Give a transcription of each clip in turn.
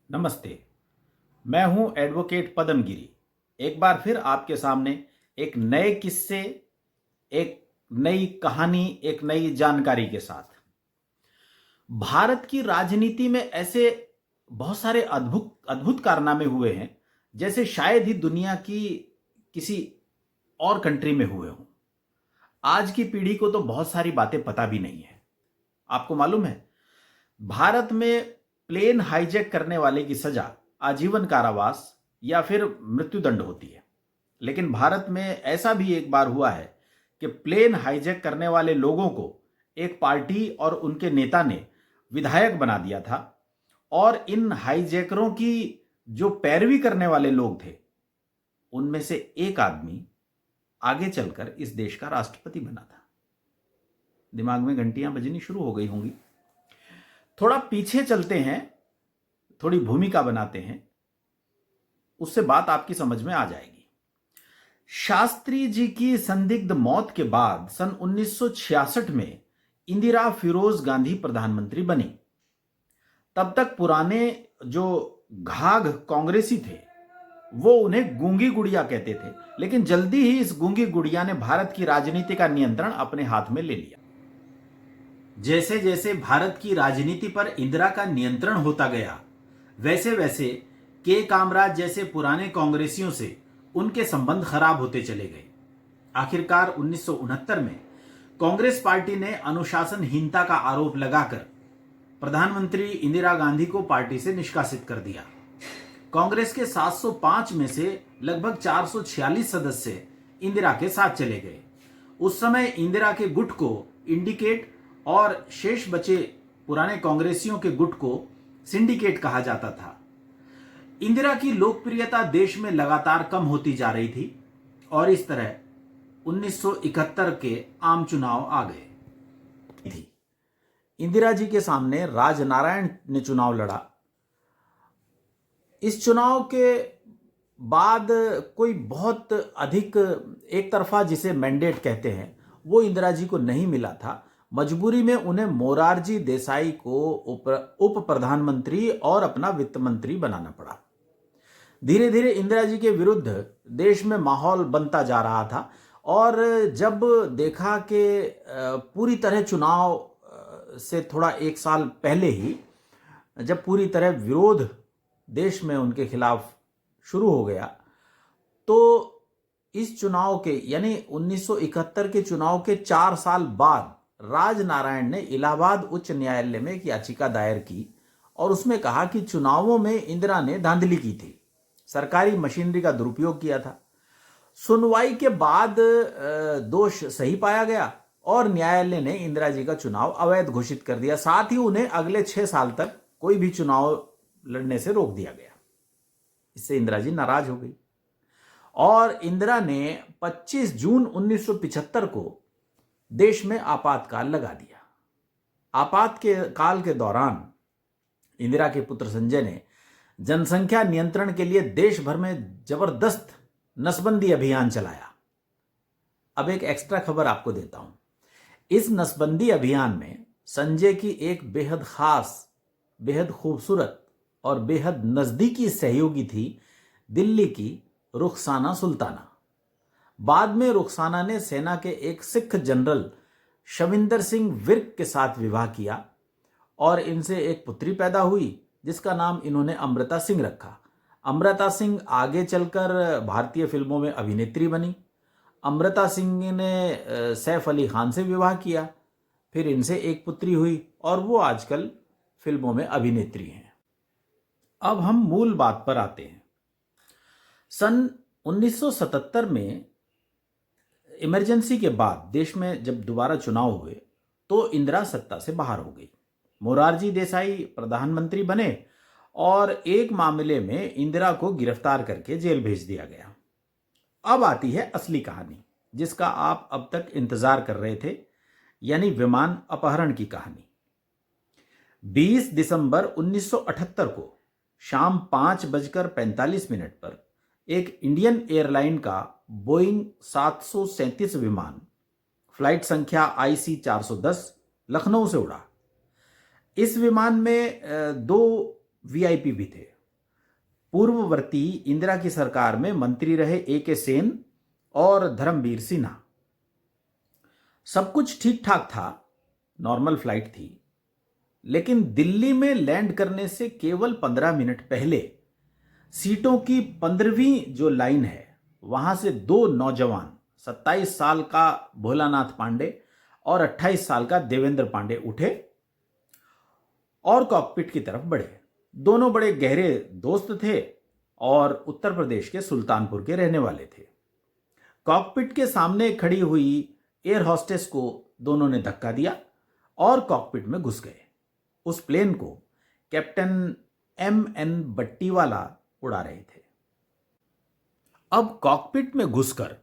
नमस्ते। मैं हूं एडवोकेट पदम गिरी। एक बार फिर आपके सामने एक नए किस्से, एक नई कहानी, एक नई जानकारी के साथ। भारत की राजनीति में ऐसे बहुत सारे अद्भुत अद्भुत कारनामे हुए हैं जैसे शायद ही दुनिया की किसी और कंट्री में हुए हों। आज की पीढ़ी को तो बहुत सारी बातें पता भी नहीं है। आपको मालूम है, भारत में प्लेन हाईजैक करने वाले की सजा आजीवन कारावास या फिर मृत्युदंड होती है। लेकिन भारत में ऐसा भी एक बार हुआ है कि प्लेन हाईजैक करने वाले लोगों को एक पार्टी और उनके नेता ने विधायक बना दिया था, और इन हाईजैकरों की जो पैरवी करने वाले लोग थे उनमें से एक आदमी आगे चलकर इस देश का राष्ट्रपति बना था। दिमाग में घंटियां बजनी शुरू हो गई होंगी। थोड़ा पीछे चलते हैं, थोड़ी भूमिका बनाते हैं, उससे बात आपकी समझ में आ जाएगी। शास्त्री जी की संदिग्ध मौत के बाद सन 1966 में इंदिरा फिरोज गांधी प्रधानमंत्री बनी। तब तक पुराने जो घाघ कांग्रेसी थे वो उन्हें गूंगी गुड़िया कहते थे, लेकिन जल्दी ही इस गूंगी गुड़िया ने भारत की राजनीति का नियंत्रण अपने हाथ में ले लिया। जैसे जैसे भारत की राजनीति पर इंदिरा का नियंत्रण होता गया, वैसे वैसे के कामराज जैसे पुराने कांग्रेसियों से उनके संबंध खराब होते चले गए। आखिरकार 1969 में कांग्रेस पार्टी ने अनुशासनहीनता का आरोप लगाकर प्रधानमंत्री इंदिरा गांधी को पार्टी से निष्कासित कर दिया। कांग्रेस के 705 में से लगभग 446 सदस्य इंदिरा के साथ चले गए। उस समय इंदिरा के गुट को इंडिकेट और शेष बचे पुराने कांग्रेसियों के गुट को सिंडिकेट कहा जाता था। इंदिरा की लोकप्रियता देश में लगातार कम होती जा रही थी और इस तरह 1971 के आम चुनाव आ गए। इंदिरा जी के सामने राजनारायण ने चुनाव लड़ा। इस चुनाव के बाद कोई बहुत अधिक एक तरफा जिसे मैंडेट कहते हैं वो इंदिरा जी को नहीं मिला था। मजबूरी में उन्हें मोरारजी देसाई को उप प्रधानमंत्री और अपना वित्त मंत्री बनाना पड़ा। धीरे धीरे इंदिरा जी के विरुद्ध देश में माहौल बनता जा रहा था, और जब देखा कि पूरी तरह चुनाव से थोड़ा एक साल पहले ही जब पूरी तरह विरोध देश में उनके खिलाफ शुरू हो गया, तो इस चुनाव के यानी 1971 के चुनाव के 4 साल बाद राजनारायण ने इलाहाबाद उच्च न्यायालय में एक याचिका दायर की और उसमें कहा कि चुनावों में इंदिरा ने धांधली की थी, सरकारी मशीनरी का दुरुपयोग किया था। सुनवाई के बाद दोष सही पाया गया और न्यायालय ने इंदिरा जी का चुनाव अवैध घोषित कर दिया। साथ ही उन्हें अगले 6 साल तक कोई भी चुनाव लड़ने से रोक दिया गया। इससे इंदिरा जी नाराज हो गई और इंदिरा ने 25 जून 1975 को देश में आपातकाल लगा दिया। आपातकाल के दौरान इंदिरा के पुत्र संजय ने जनसंख्या नियंत्रण के लिए देश भर में जबरदस्त नसबंदी अभियान चलाया। अब एक एक्स्ट्रा खबर आपको देता हूं। इस नसबंदी अभियान में संजय की एक बेहद खास, बेहद खूबसूरत और बेहद नजदीकी सहयोगी थी दिल्ली की रुखसाना सुल्ताना। बाद में रुखसाना ने सेना के एक सिख जनरल शविंदर सिंह विर्क के साथ विवाह किया और इनसे एक पुत्री पैदा हुई जिसका नाम इन्होंने अमृता सिंह रखा। अमृता सिंह आगे चलकर भारतीय फिल्मों में अभिनेत्री बनी। अमृता सिंह ने सैफ अली खान से विवाह किया, फिर इनसे एक पुत्री हुई और वो आजकल फिल्मों में अभिनेत्री हैं। अब हम मूल बात पर आते हैं। सन 1977 में इमरजेंसी के बाद देश में जब दोबारा चुनाव हुए तो इंदिरा सत्ता से बाहर हो गई। मोरारजी देसाई प्रधानमंत्री बने और एक मामले में इंदिरा को गिरफ्तार करके जेल भेज दिया गया। अब आती है असली कहानी जिसका आप अब तक इंतजार कर रहे थे, यानी विमान अपहरण की कहानी। 20 दिसंबर 1978 को शाम 5:45 पर एक इंडियन एयरलाइन का बोइंग 737 विमान फ्लाइट संख्या IC 410 लखनऊ से उड़ा। इस विमान में 2 VIP भी थे। पूर्ववर्ती इंदिरा की सरकार में मंत्री रहे A.K. सेन और धर्मवीर सिन्हा। सब कुछ ठीक ठाक था, नॉर्मल फ्लाइट थी, लेकिन दिल्ली में लैंड करने से केवल 15 मिनट पहले सीटों की 15वीं जो लाइन है वहां से दो नौजवान 27 साल का भोलानाथ पांडे और 28 साल का देवेंद्र पांडे उठे और कॉकपिट की तरफ बढ़े। दोनों बड़े गहरे दोस्त थे और उत्तर प्रदेश के सुल्तानपुर के रहने वाले थे। कॉकपिट के सामने खड़ी हुई एयर होस्टेस को दोनों ने धक्का दिया और कॉकपिट में घुस गए। उस प्लेन को कैप्टन M.N. बट्टीवाला उड़ा रहे थे। अब कॉकपिट में घुसकर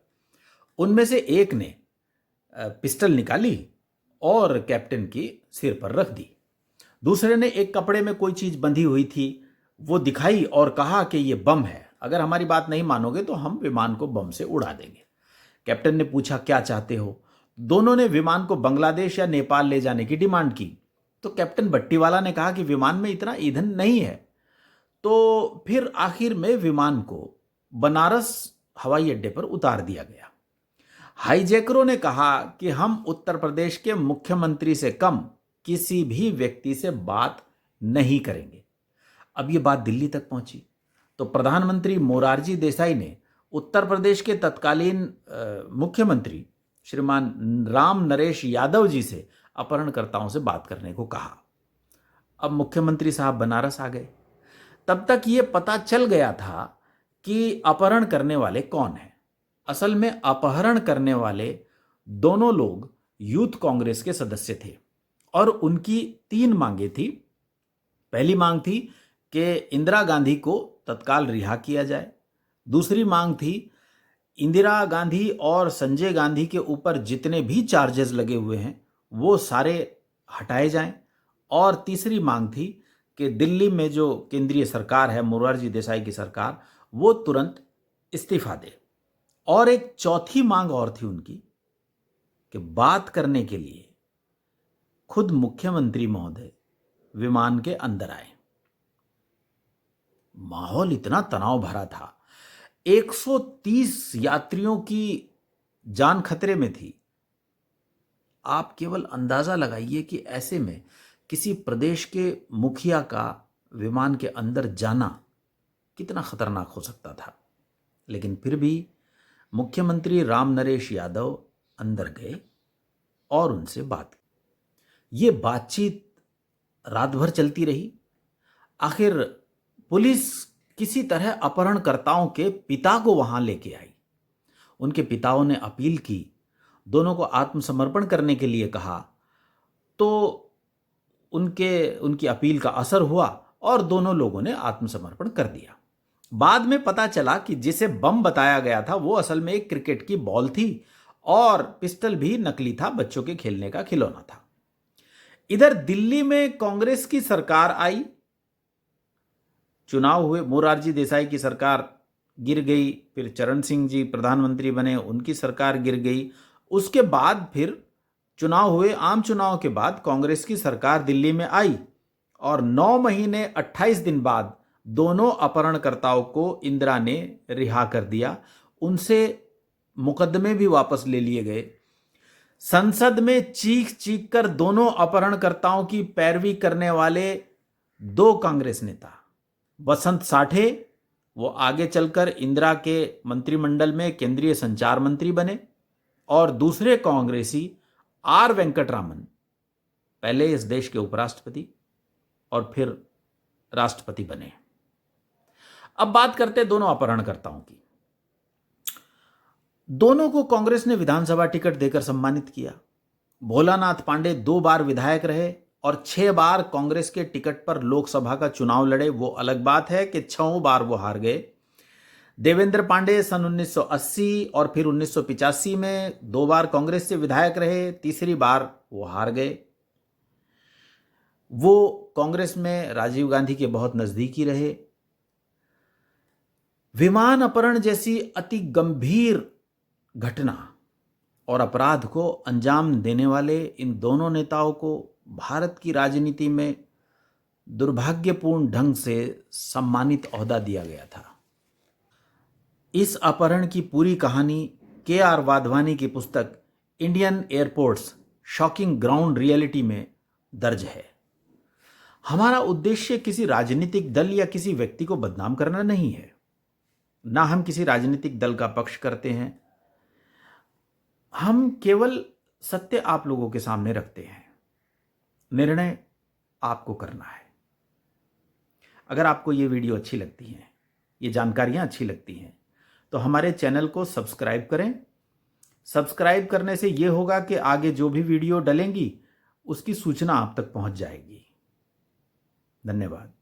उनमें से एक ने पिस्टल निकाली और कैप्टन की सिर पर रख दी। दूसरे ने एक कपड़े में कोई चीज बंधी हुई थी वो दिखाई और कहा कि यह बम है, अगर हमारी बात नहीं मानोगे तो हम विमान को बम से उड़ा देंगे। कैप्टन ने पूछा क्या चाहते हो? दोनों ने विमान को बांग्लादेश या नेपाल ले जाने की डिमांड की। तो कैप्टन बट्टीवाला ने कहा कि विमान में इतना ईंधन नहीं है। तो फिर आखिर में विमान को बनारस हवाई अड्डे पर उतार दिया गया। हाईजैकरों ने कहा कि हम उत्तर प्रदेश के मुख्यमंत्री से कम किसी भी व्यक्ति से बात नहीं करेंगे। अब ये बात दिल्ली तक पहुंची तो प्रधानमंत्री मोरारजी देसाई ने उत्तर प्रदेश के तत्कालीन मुख्यमंत्री श्रीमान राम नरेश यादव जी से अपहरणकर्ताओं से बात करने को कहा। अब मुख्यमंत्री साहब बनारस आ गए। तब तक ये पता चल गया था कि अपहरण करने वाले कौन हैं। असल में अपहरण करने वाले दोनों लोग यूथ कांग्रेस के सदस्य थे और उनकी 3 मांगे थी। पहली मांग थी कि इंदिरा गांधी को तत्काल रिहा किया जाए। दूसरी मांग थी इंदिरा गांधी और संजय गांधी के ऊपर जितने भी चार्जेस लगे हुए हैं वो सारे हटाए जाएं। और तीसरी मांग थी कि दिल्ली में जो केंद्रीय सरकार है, मोरारजी देसाई की सरकार, वो तुरंत इस्तीफा दे। और एक चौथी मांग और थी उनकी कि बात करने के लिए खुद मुख्यमंत्री महोदय विमान के अंदर आए। माहौल इतना तनाव भरा था, 130 यात्रियों की जान खतरे में थी। आप केवल अंदाजा लगाइए कि ऐसे में किसी प्रदेश के मुखिया का विमान के अंदर जाना कितना खतरनाक हो सकता था। लेकिन फिर भी मुख्यमंत्री राम नरेश यादव अंदर गए और उनसे बात की। ये बातचीत रात भर चलती रही। आखिर पुलिस किसी तरह अपहरणकर्ताओं के पिता को वहां लेके आई। उनके पिताओं ने अपील की, दोनों को आत्मसमर्पण करने के लिए कहा। तो उनकी अपील का असर हुआ और दोनों लोगों ने आत्मसमर्पण कर दिया। बाद में पता चला कि जिसे बम बताया गया था वो असल में एक क्रिकेट की बॉल थी और पिस्टल भी नकली था, बच्चों के खेलने का खिलौना था। इधर दिल्ली में कांग्रेस की सरकार आई, चुनाव हुए, मोरारजी देसाई की सरकार गिर गई, फिर चरण सिंह जी प्रधानमंत्री बने, उनकी सरकार गिर गई। उसके बाद फिर चुनाव हुए। आम चुनाव के बाद कांग्रेस की सरकार दिल्ली में आई और 9 महीने 28 दिन बाद दोनों अपहरणकर्ताओं को इंदिरा ने रिहा कर दिया। उनसे मुकदमे भी वापस ले लिए गए। संसद में चीख चीख कर दोनों अपहरणकर्ताओं की पैरवी करने वाले 2 कांग्रेस नेता, वसंत साठे, वो आगे चलकर इंदिरा के मंत्रिमंडल में केंद्रीय संचार मंत्री बने, और दूसरे कांग्रेसी R. वेंकटरामन, पहले इस देश के उपराष्ट्रपति और फिर राष्ट्रपति बने। अब बात करते हैं दोनों अपहरणकर्ताओं की। दोनों को कांग्रेस ने विधानसभा टिकट देकर सम्मानित किया। भोलानाथ पांडे 2 बार विधायक रहे और 6 बार कांग्रेस के टिकट पर लोकसभा का चुनाव लड़े। वो अलग बात है कि 6 बार वो हार गए। देवेंद्र पांडे सन 1980 और फिर 1985 में 2 बार कांग्रेस से विधायक रहे, तीसरी बार वो हार गए। वो कांग्रेस में राजीव गांधी के बहुत नजदीकी रहे। विमान अपहरण जैसी अति गंभीर घटना और अपराध को अंजाम देने वाले इन दोनों नेताओं को भारत की राजनीति में दुर्भाग्यपूर्ण ढंग से सम्मानित ओहदा दिया गया था। इस अपहरण की पूरी कहानी KR वाधवानी की पुस्तक Indian airports shocking ground reality में दर्ज है। हमारा उद्देश्य किसी राजनीतिक दल या किसी व्यक्ति को बदनाम करना नहीं है, ना हम किसी राजनीतिक दल का पक्ष करते हैं। हम केवल सत्य आप लोगों के सामने रखते हैं, निर्णय आपको करना है। अगर आपको ये वीडियो अच्छी लगती है, ये जानकारियां अच्छी लगती हैं, तो हमारे चैनल को सब्सक्राइब करें। सब्सक्राइब करने से ये होगा कि आगे जो भी वीडियो डलेंगी उसकी सूचना आप तक पहुंच जाएगी। धन्यवाद।